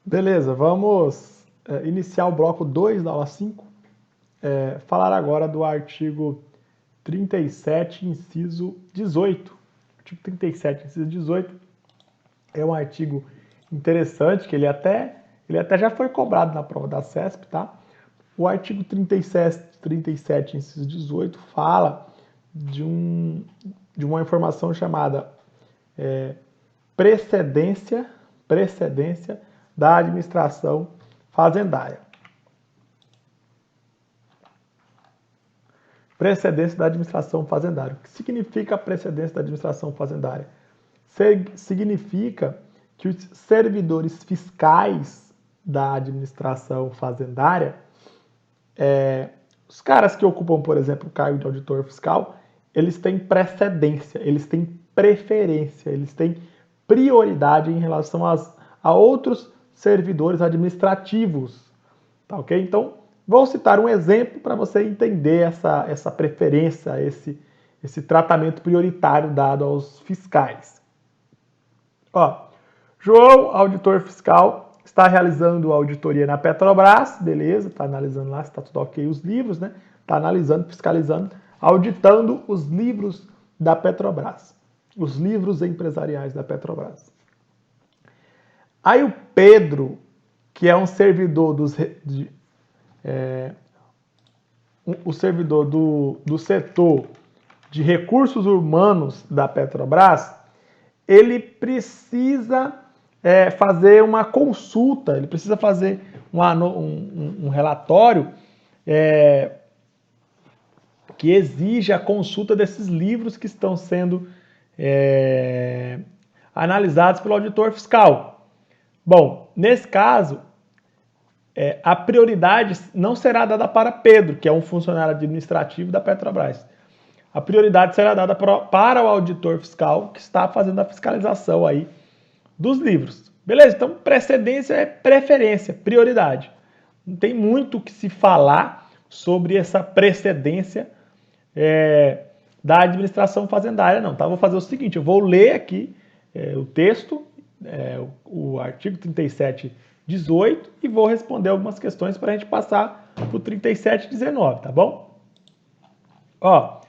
Beleza, vamos iniciar o bloco 2 da aula 5. Falar agora do artigo 37, inciso 18. Artigo 37, inciso 18 é um artigo interessante, que ele até já foi cobrado na prova da CESP, tá? O artigo 37, inciso 18, fala de uma informação chamada precedência da administração fazendária. Precedência da administração fazendária. O que significa a precedência da administração fazendária? Significa que os servidores fiscais da administração fazendária, os caras que ocupam, por exemplo, o cargo de auditor fiscal, eles têm precedência, eles têm preferência, eles têm prioridade em relação a outros servidores administrativos. Tá ok? Então, vou citar um exemplo para você entender essa preferência, esse tratamento prioritário dado aos fiscais. Ó, João, auditor fiscal, está realizando auditoria na Petrobras, beleza, está analisando lá se está tudo ok os livros, né? Está analisando, fiscalizando, auditando os livros da Petrobras, os livros empresariais da Petrobras. Aí o Pedro, que é um servidor do setor de recursos humanos da Petrobras, ele precisa fazer uma consulta, ele precisa fazer um relatório que exige a consulta desses livros que estão sendo analisados pelo auditor fiscal. Bom, nesse caso, a prioridade não será dada para Pedro, que é um funcionário administrativo da Petrobras. A prioridade será dada para o auditor fiscal que está fazendo a fiscalização aí dos livros. Beleza? Então, precedência é preferência, prioridade. Não tem muito o que se falar sobre essa precedência da administração fazendária, não. Tá? Vou fazer o seguinte, eu vou ler aqui o texto, o artigo 37, 18, e vou responder algumas questões para a gente passar para o 37, 19, tá bom? Ó,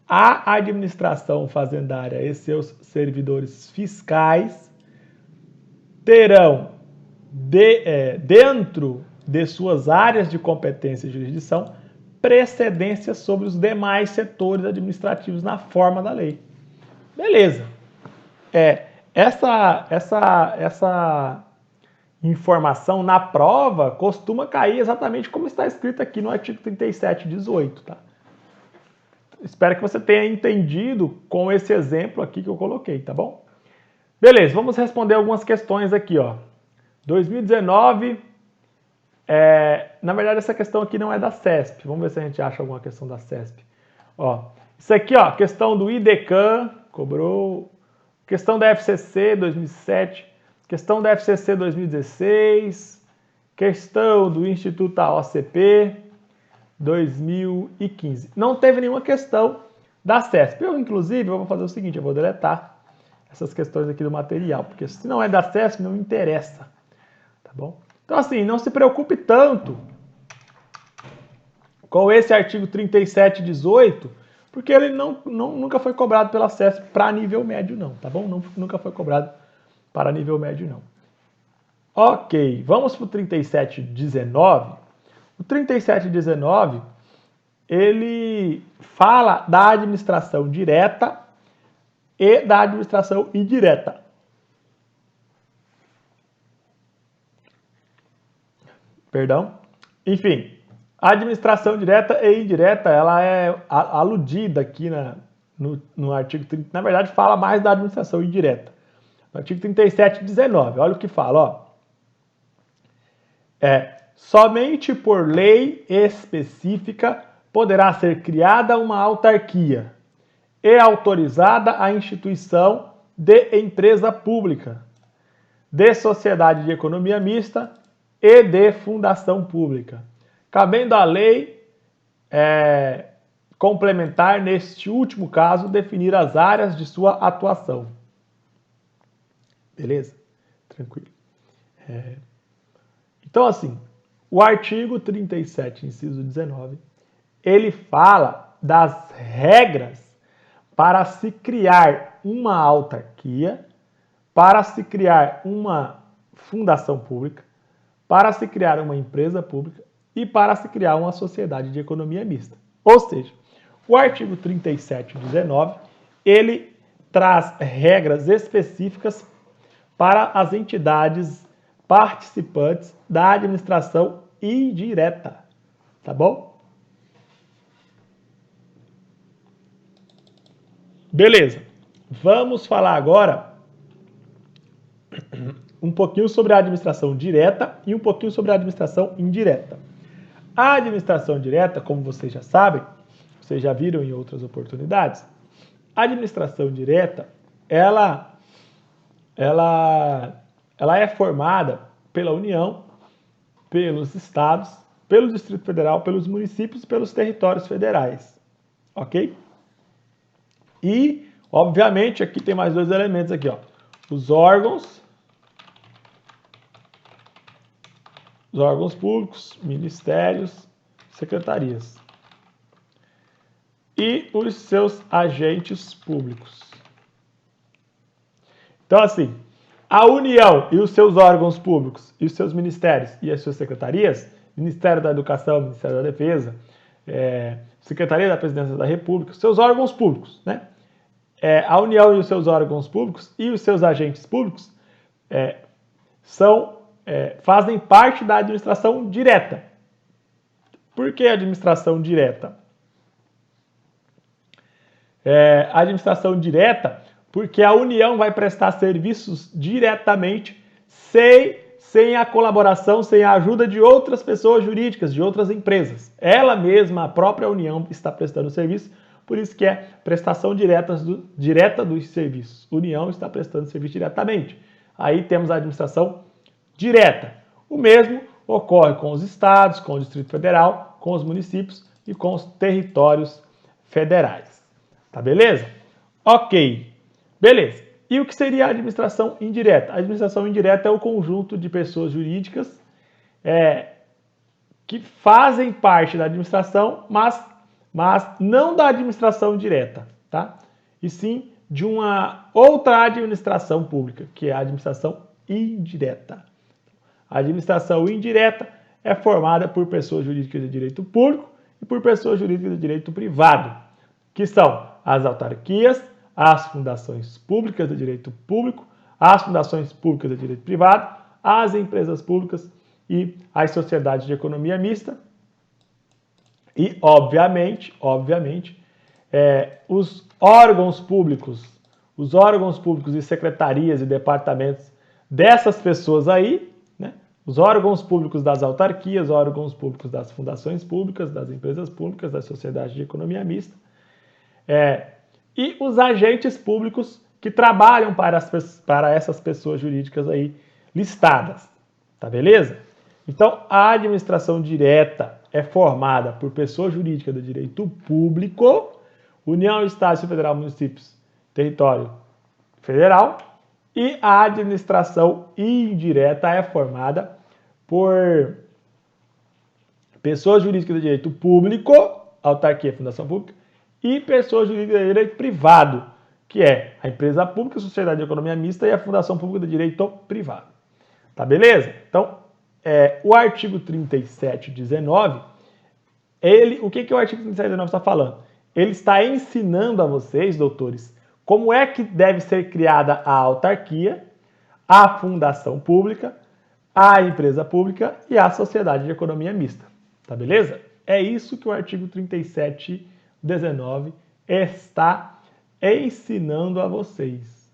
a administração fazendária e seus servidores fiscais terão, dentro de suas áreas de competência e jurisdição, precedência sobre os demais setores administrativos na forma da lei. Beleza. Essa informação na prova costuma cair exatamente como está escrito aqui no artigo 37, 18, tá? Espero que você tenha entendido com esse exemplo aqui que eu coloquei, tá bom? Beleza, vamos responder algumas questões aqui, ó. 2019, na verdade essa questão aqui não é da CESP. Vamos ver se a gente acha alguma questão da CESP. Ó, isso aqui, ó, questão do IDECAM, cobrou. Questão da FCC 2007, questão da FCC 2016, questão do Instituto AOCP 2015. Não teve nenhuma questão da CESP. Eu, inclusive, vou fazer o seguinte, eu vou deletar essas questões aqui do material, porque se não é da CESP, não me interessa, tá bom? Então, assim, não se preocupe tanto com esse artigo 37, 18, porque ele nunca foi cobrado pela CESP para nível médio, não, tá bom? Nunca foi cobrado para nível médio, não. Ok, vamos para o 3719. O 3719, ele fala da administração direta e da administração indireta. Perdão? Enfim, a administração direta e indireta, ela é aludida aqui no artigo 30, na verdade fala mais da administração indireta. No artigo 37, 19, olha o que fala, ó. Somente por lei específica poderá ser criada uma autarquia e autorizada a instituição de empresa pública, de sociedade de economia mista e de fundação pública, cabendo à lei complementar, neste último caso, definir as áreas de sua atuação. Beleza? Tranquilo. Então, assim, o artigo 37, inciso 19, ele fala das regras para se criar uma autarquia, para se criar uma fundação pública, para se criar uma empresa pública e para se criar uma sociedade de economia mista. Ou seja, o artigo 37, 19, ele traz regras específicas para as entidades participantes da administração indireta, tá bom? Beleza. Vamos falar agora um pouquinho sobre a administração direta e um pouquinho sobre a administração indireta. A administração direta, como vocês já sabem, vocês já viram em outras oportunidades, a administração direta, ela é formada pela União, pelos estados, pelo Distrito Federal, pelos municípios e pelos territórios federais, ok? E, obviamente, aqui tem mais dois elementos aqui, ó. Os órgãos públicos, ministérios, secretarias. E os seus agentes públicos. Então, assim, a União e os seus órgãos públicos, e os seus ministérios e as suas secretarias, Ministério da Educação, Ministério da Defesa, Secretaria da Presidência da República, seus órgãos públicos, né? A União e os seus órgãos públicos e os seus agentes públicos fazem parte da administração direta. Por que administração direta? A administração direta, porque a União vai prestar serviços diretamente sem a colaboração, sem a ajuda de outras pessoas jurídicas, de outras empresas. Ela mesma, a própria União, está prestando serviço, por isso que é prestação direta dos serviços. União está prestando serviço diretamente. Aí temos a administração direta. O mesmo ocorre com os estados, com o Distrito Federal, com os municípios e com os territórios federais. Tá beleza? Ok. Beleza. E o que seria a administração indireta? A administração indireta é o conjunto de pessoas jurídicas que fazem parte da administração, mas não da administração direta, tá? E sim de uma outra administração pública, que é a administração indireta. A administração indireta é formada por pessoas jurídicas de direito público e por pessoas jurídicas de direito privado, que são as autarquias, as fundações públicas de direito público, as fundações públicas de direito privado, as empresas públicas e as sociedades de economia mista. E, obviamente, os órgãos públicos e secretarias e departamentos dessas pessoas aí, né? Os órgãos públicos das autarquias, órgãos públicos das fundações públicas, das empresas públicas, das sociedades de economia mista, e os agentes públicos que trabalham para essas pessoas jurídicas aí listadas, tá beleza? Então, a administração direta é formada por pessoa jurídica do direito público, União, Estado, Federal, municípios, território federal, e a administração indireta é formada por pessoas jurídicas do direito público, autarquia, fundação pública, e pessoas jurídicas do direito privado, que é a empresa pública, a sociedade de economia mista e a fundação pública do direito privado. Tá beleza? Então, o artigo 3719, o que o artigo 3719 está falando? Ele está ensinando a vocês, doutores, como é que deve ser criada a autarquia, a fundação pública, a empresa pública e a sociedade de economia mista. Tá beleza? É isso que o artigo 3719 está ensinando a vocês.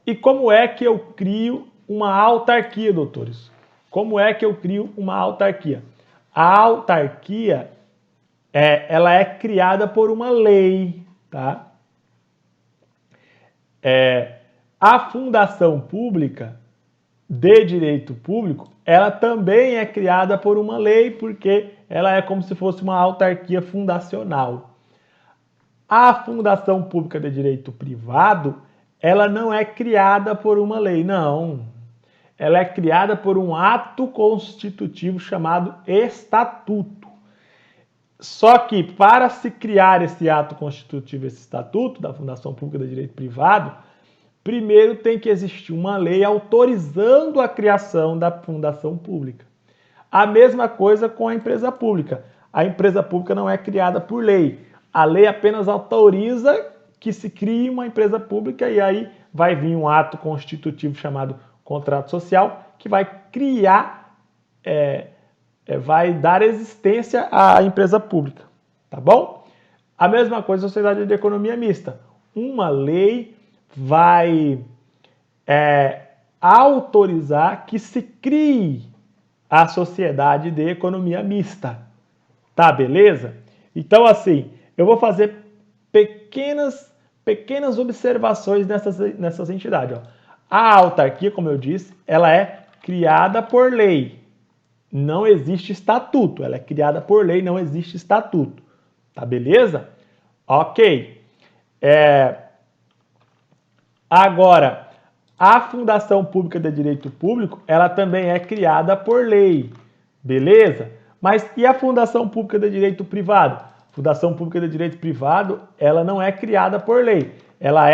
E como é que eu crio uma autarquia, doutores? Como é que eu crio uma autarquia? A autarquia, ela é criada por uma lei, tá? A fundação pública de direito público, ela também é criada por uma lei, porque ela é como se fosse uma autarquia fundacional. A fundação pública de direito privado, ela não é criada por uma lei, não. ela é criada por um ato constitutivo chamado estatuto. Só que para se criar esse ato constitutivo, esse estatuto da Fundação Pública de Direito Privado, primeiro tem que existir uma lei autorizando a criação da fundação pública. A mesma coisa com a empresa pública. A empresa pública não é criada por lei. A lei apenas autoriza que se crie uma empresa pública e aí vai vir um ato constitutivo chamado contrato social que vai criar, vai dar existência à empresa pública, tá bom? A mesma coisa a sociedade de economia mista. Uma lei vai autorizar que se crie a sociedade de economia mista, tá beleza? Então assim, eu vou fazer pequenas observações nessas entidades. Ó. A autarquia, como eu disse, ela é criada por lei. Não existe estatuto. Ela é criada por lei, não existe estatuto. Tá beleza? Ok. Agora, a Fundação Pública de Direito Público, ela também é criada por lei. Beleza? Mas e a Fundação Pública de Direito Privado? Fundação Pública de Direito Privado, ela não é criada por lei. Ela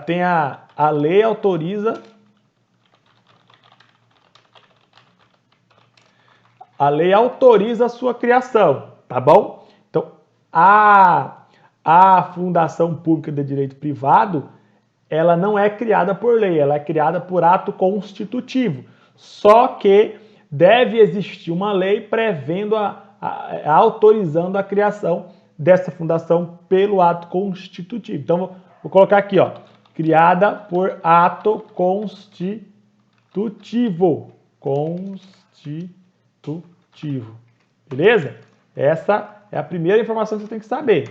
tem a lei autoriza. A lei autoriza a sua criação, tá bom? Então, a Fundação Pública de Direito Privado, ela não é criada por lei, ela é criada por ato constitutivo. Só que deve existir uma lei prevendo autorizando a criação dessa fundação pelo ato constitutivo. Então, vou colocar aqui, ó, criada por ato constitutivo. Beleza? Essa é a primeira informação que você tem que saber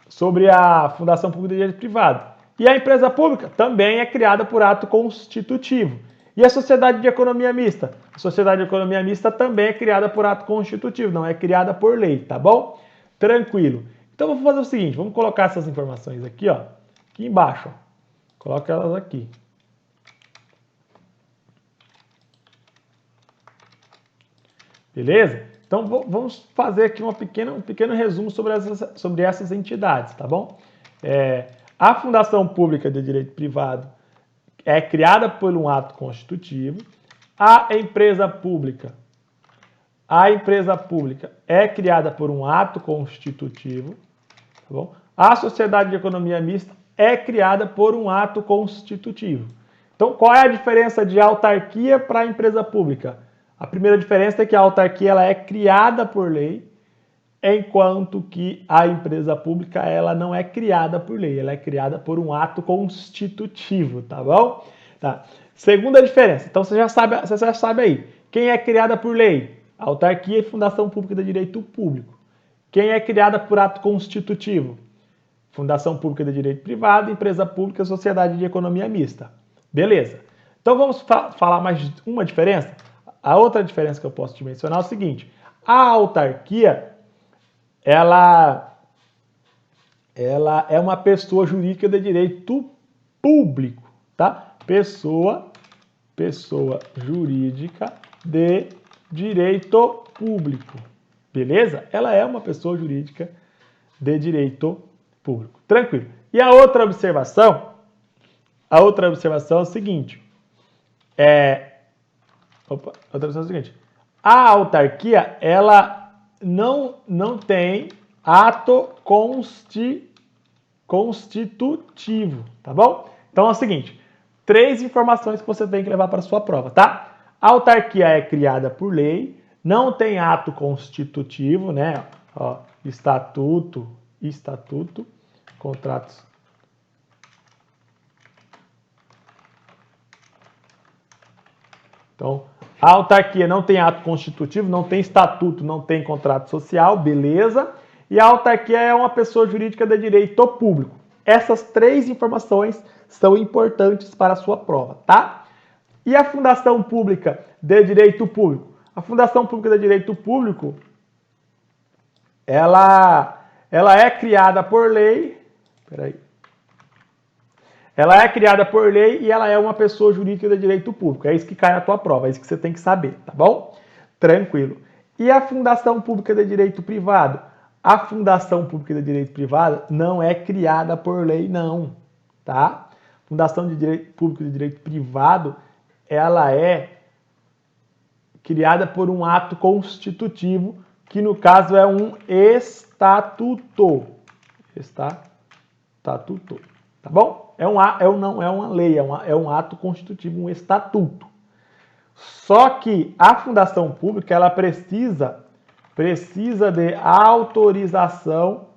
sobre a Fundação Pública de Direito Privado. E a empresa pública também é criada por ato constitutivo. E a sociedade de economia mista? A sociedade de economia mista também é criada por ato constitutivo, não é criada por lei, tá bom? Tranquilo. Então vamos fazer o seguinte, vamos colocar essas informações aqui, ó, aqui embaixo. Ó. Coloca elas aqui. Beleza? Então vamos fazer aqui um pequeno resumo sobre essas entidades, tá bom? A Fundação Pública de Direito Privado é criada por um ato constitutivo. A empresa pública é criada por um ato constitutivo, tá bom? A sociedade de economia mista é criada por um ato constitutivo. Então, qual é a diferença de autarquia para a empresa pública? A primeira diferença é que a autarquia ela é criada por lei, enquanto que a empresa pública ela não é criada por lei, ela é criada por um ato constitutivo, tá bom? Tá. Segunda diferença, então você já sabe aí, quem é criada por lei? Autarquia e Fundação Pública de Direito Público. Quem é criada por ato constitutivo? Fundação Pública de Direito Privado, empresa pública, sociedade de economia mista. Beleza. Então vamos falar mais uma diferença? A outra diferença que eu posso te mencionar é o seguinte, a autarquia ela é uma pessoa jurídica de direito público, tá? Pessoa jurídica de direito público, beleza? Ela é uma pessoa jurídica de direito público, tranquilo. E a outra observação é o seguinte, a autarquia ela não tem ato constitutivo, tá bom? Então é o seguinte, 3 informações que você tem que levar para a sua prova, tá? A autarquia é criada por lei, não tem ato constitutivo, né? Ó, estatuto, contratos. Então, a autarquia não tem ato constitutivo, não tem estatuto, não tem contrato social, beleza? E a autarquia é uma pessoa jurídica de direito público. Essas 3 informações são importantes para a sua prova, tá? E a Fundação Pública de Direito Público? A Fundação Pública de Direito Público, ela é criada por lei, Ela é criada por lei e ela é uma pessoa jurídica de direito público. É isso que cai na tua prova, é isso que você tem que saber, tá bom? Tranquilo. E a fundação pública de direito privado? A fundação pública de direito privado não é criada por lei, não, tá? Fundação de direito público de direito privado, ela é criada por um ato constitutivo, que no caso é um estatuto. Estatuto, tá bom? Não é uma lei, é um ato constitutivo, um estatuto. Só que a fundação pública, ela precisa de autorização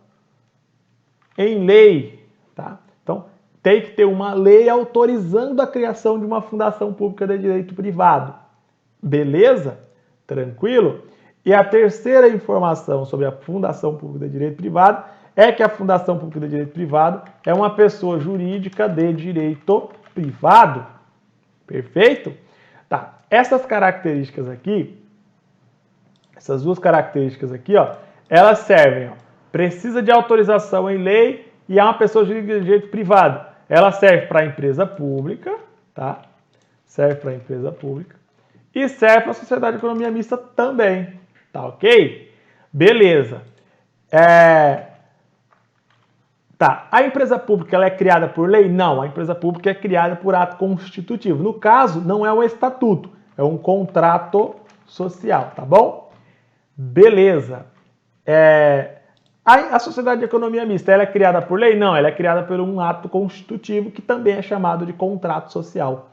em lei, tá? Então, tem que ter uma lei autorizando a criação de uma fundação pública de direito privado. Beleza? Tranquilo? E a terceira informação sobre a fundação pública de direito privado é que a fundação pública de direito privado é uma pessoa jurídica de direito privado. Perfeito? Tá. Essas características aqui, essas duas características aqui, ó, elas servem, ó, precisa de autorização em lei e é uma pessoa jurídica de direito privado. Ela serve para a empresa pública, tá? Serve para a empresa pública e serve para a sociedade de economia mista também, tá ok? Beleza. Tá, a empresa pública ela é criada por lei? Não, a empresa pública é criada por ato constitutivo. No caso, não é um estatuto, é um contrato social, tá bom? Beleza. A sociedade de economia mista, ela é criada por lei? Não, ela é criada por um ato constitutivo que também é chamado de contrato social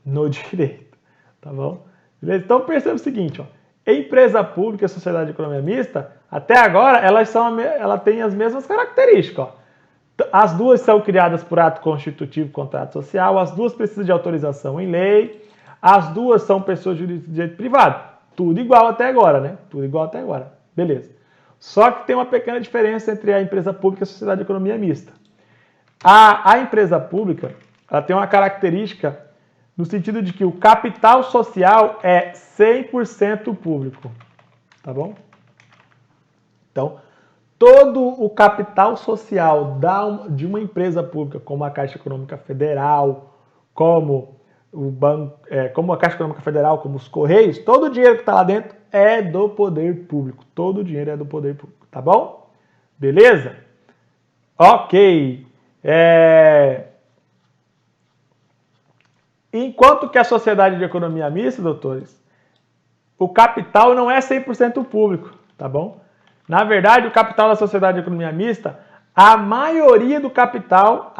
no direito, tá bom? Beleza? Então perceba o seguinte, ó, empresa pública e sociedade de economia mista, até agora ela tem as mesmas características, ó. As duas são criadas por ato constitutivo, contrato social, as duas precisam de autorização em lei, as duas são pessoas jurídicas de direito privado. Tudo igual até agora, né? Tudo igual até agora. Beleza. Só que tem uma pequena diferença entre a empresa pública e a sociedade de economia mista. A empresa pública, ela tem uma característica no sentido de que o capital social é 100% público. Tá bom? Então, todo o capital social de uma empresa pública, como a Caixa Econômica Federal, como a Caixa Econômica Federal, como os Correios, todo o dinheiro que está lá dentro é do poder público. Todo o dinheiro é do poder público, tá bom? Beleza? Ok. Enquanto que a sociedade de economia mista, doutores, o capital não é 100% público, tá bom? Na verdade, o capital da sociedade de economia mista, a maioria do capital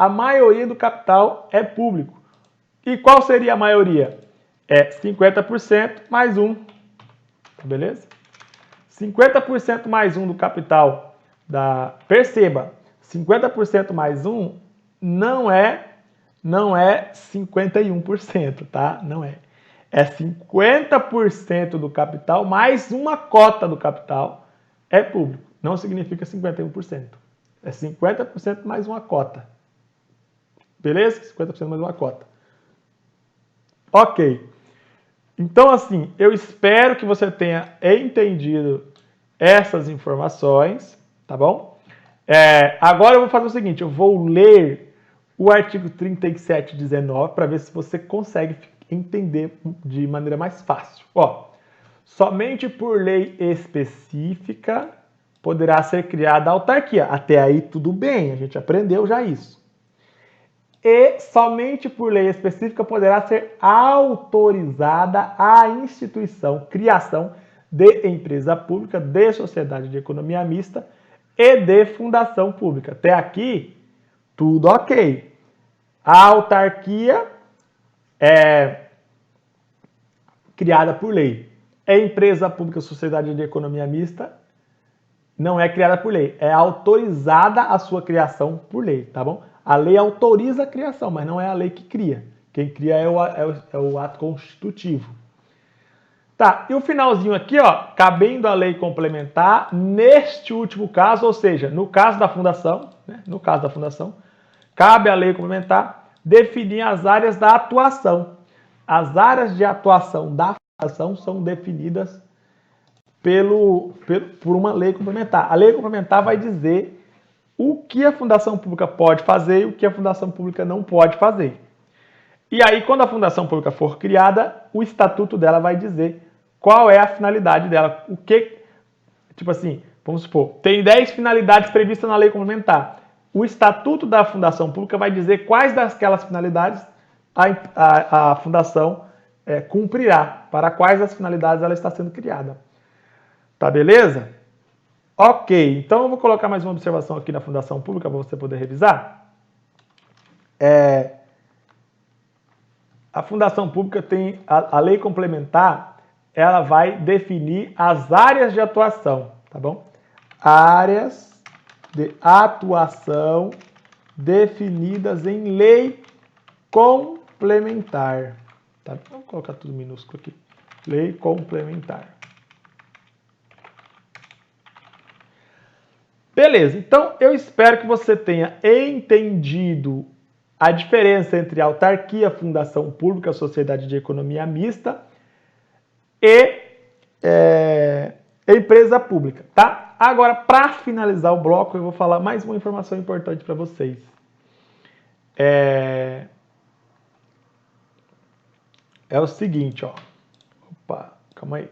é público. E qual seria a maioria? É 50% mais 1, beleza? 50% mais 1 do capital Perceba, 50% mais 1 não é 51%, tá? Não é. É 50% do capital mais uma cota do capital é público. Não significa 51%. É 50% mais uma cota. Beleza? 50% mais uma cota. Ok. Então, assim, eu espero que você tenha entendido essas informações, tá bom? Agora eu vou fazer o seguinte, eu vou ler o artigo 3719 para ver se você consegue entender de maneira mais fácil. Ó, somente por lei específica poderá ser criada a autarquia. Até aí tudo bem, a gente aprendeu já isso. E somente por lei específica poderá ser autorizada a criação de empresa pública, de sociedade de economia mista e de fundação pública. Até aqui, tudo ok. A autarquia é criada por lei. A empresa pública, sociedade de economia mista, não é criada por lei. É autorizada a sua criação por lei, tá bom? A lei autoriza a criação, mas não é a lei que cria. Quem cria é o ato constitutivo. Tá, e o finalzinho aqui, ó, cabendo a lei complementar, neste último caso, ou seja, no caso da fundação, né, cabe a lei complementar definir as áreas da atuação. As áreas de atuação da fundação são definidas por uma lei complementar. A lei complementar vai dizer o que a fundação pública pode fazer e o que a fundação pública não pode fazer. E aí, quando a fundação pública for criada, o estatuto dela vai dizer qual é a finalidade dela. O que, tipo assim, vamos supor, tem 10 finalidades previstas na lei complementar. O estatuto da fundação pública vai dizer quais daquelas finalidades a fundação cumprirá, para quais as finalidades ela está sendo criada. Tá beleza? Ok, então eu vou colocar mais uma observação aqui na fundação pública para você poder revisar. A fundação pública tem a lei complementar, ela vai definir as áreas de atuação, tá bom? Áreas de atuação definidas em lei complementar. Tá? Vamos colocar tudo minúsculo aqui. Lei complementar. Beleza, então eu espero que você tenha entendido a diferença entre autarquia, fundação pública, sociedade de economia mista e empresa pública, tá? Agora, para finalizar o bloco, eu vou falar mais uma informação importante para vocês. É o seguinte, ó. Opa, calma aí.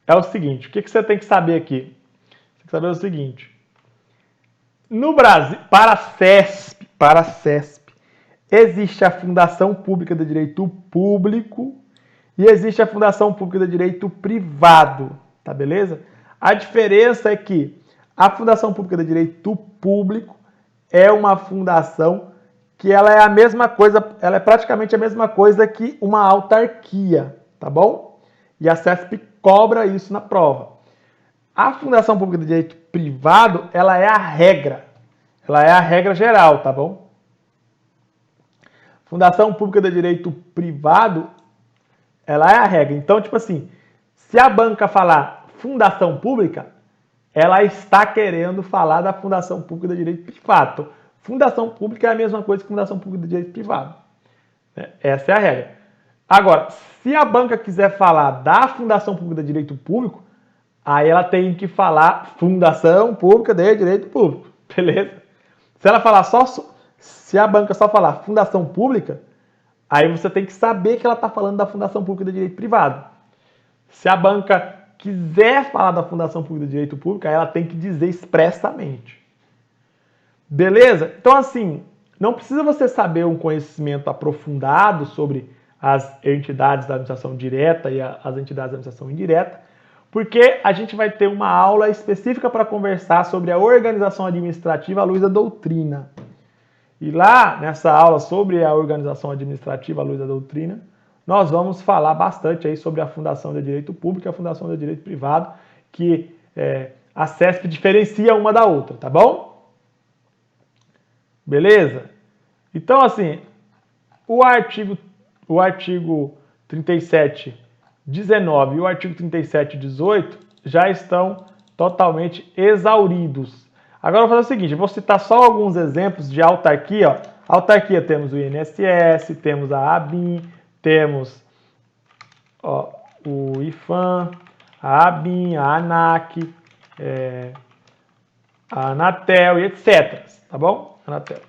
É o seguinte, o que você tem que saber aqui? Você tem que saber o seguinte. No Brasil, para a CESP, existe a Fundação Pública de Direito Público e existe a Fundação Pública de Direito Privado, tá beleza? A diferença é que a Fundação Pública de Direito Público é uma fundação que ela é a mesma coisa, ela é praticamente a mesma coisa que uma autarquia, tá bom? E a CESP cobra isso na prova. A Fundação Pública de Direito Privado, ela é a regra. Ela é a regra geral, tá bom? Fundação Pública de Direito Privado, ela é a regra. Então, tipo assim, se a banca falar fundação pública, ela está querendo falar da Fundação Pública de Direito Privado. Fundação pública é a mesma coisa que Fundação Pública de Direito Privado. Essa é a regra. Agora, se a banca quiser falar da Fundação Pública de Direito Público, aí ela tem que falar Fundação Pública de Direito Público, beleza? Se ela falar se a banca só falar Fundação Pública, aí você tem que saber que ela está falando da Fundação Pública de Direito Privado. Se a banca quiser falar da Fundação Pública de Direito Público, aí ela tem que dizer expressamente. Beleza? Então, assim, não precisa você saber um conhecimento aprofundado sobre as entidades da administração direta e as entidades da administração indireta, porque a gente vai ter uma aula específica para conversar sobre a organização administrativa à luz da doutrina. E lá, nessa aula sobre a organização administrativa à luz da doutrina, nós vamos falar bastante aí sobre a Fundação de Direito Público e a Fundação de Direito Privado, que a CESP diferencia uma da outra, tá bom? Beleza? Então, assim, o artigo 37.19 e o artigo 37.18 já estão totalmente exauridos. Agora eu vou fazer o seguinte, eu vou citar só alguns exemplos de autarquia. Ó. Autarquia temos o INSS, temos a ABIN, temos o IFAM, a ABIN, a ANAC, a Anatel e etc. Tá bom? Anatel.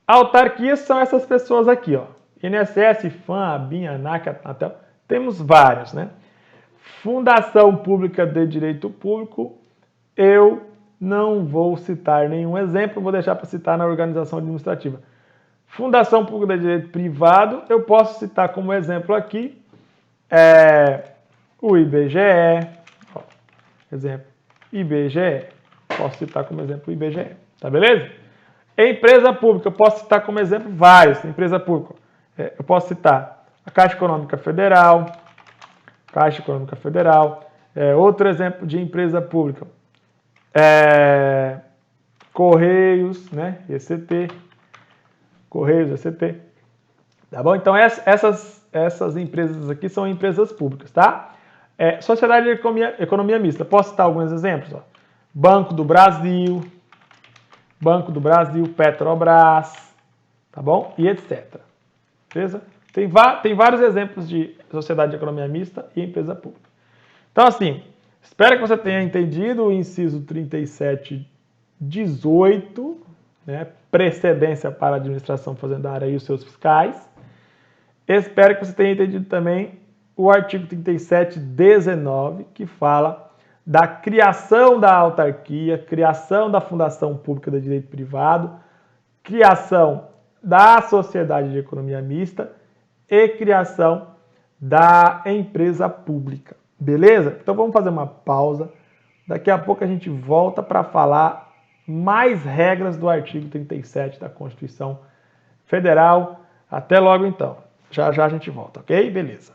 Autarquias são essas pessoas aqui, ó. INSS, IFAM, ABIN, ANAC, Anatel. Temos vários, né? Fundação Pública de Direito Público, eu não vou citar nenhum exemplo, vou deixar para citar na organização administrativa. Fundação Pública de Direito Privado, eu posso citar como exemplo aqui o IBGE, ó, exemplo, IBGE, posso citar como exemplo o IBGE, tá beleza? Empresa pública, eu posso citar como exemplo vários, empresa pública, eu posso citar a Caixa Econômica Federal, outro exemplo de empresa pública, Correios, né, ECT, Correios, ECT, tá bom? Então essas empresas aqui são empresas públicas, tá? Sociedade de economia mista, posso citar alguns exemplos, ó. Banco do Brasil, Petrobras, tá bom? E etc. Beleza? Tem vários exemplos de sociedade de economia mista e empresa pública. Então, assim, espero que você tenha entendido o inciso 3718, né, precedência para a administração fazendária e os seus fiscais. Espero que você tenha entendido também o artigo 3719, que fala da criação da autarquia, criação da fundação pública de direito privado, criação da sociedade de economia mista e criação da empresa pública. Beleza? Então vamos fazer uma pausa. Daqui a pouco a gente volta para falar mais regras do artigo 37 da Constituição Federal. Até logo então. Já já a gente volta, ok? Beleza.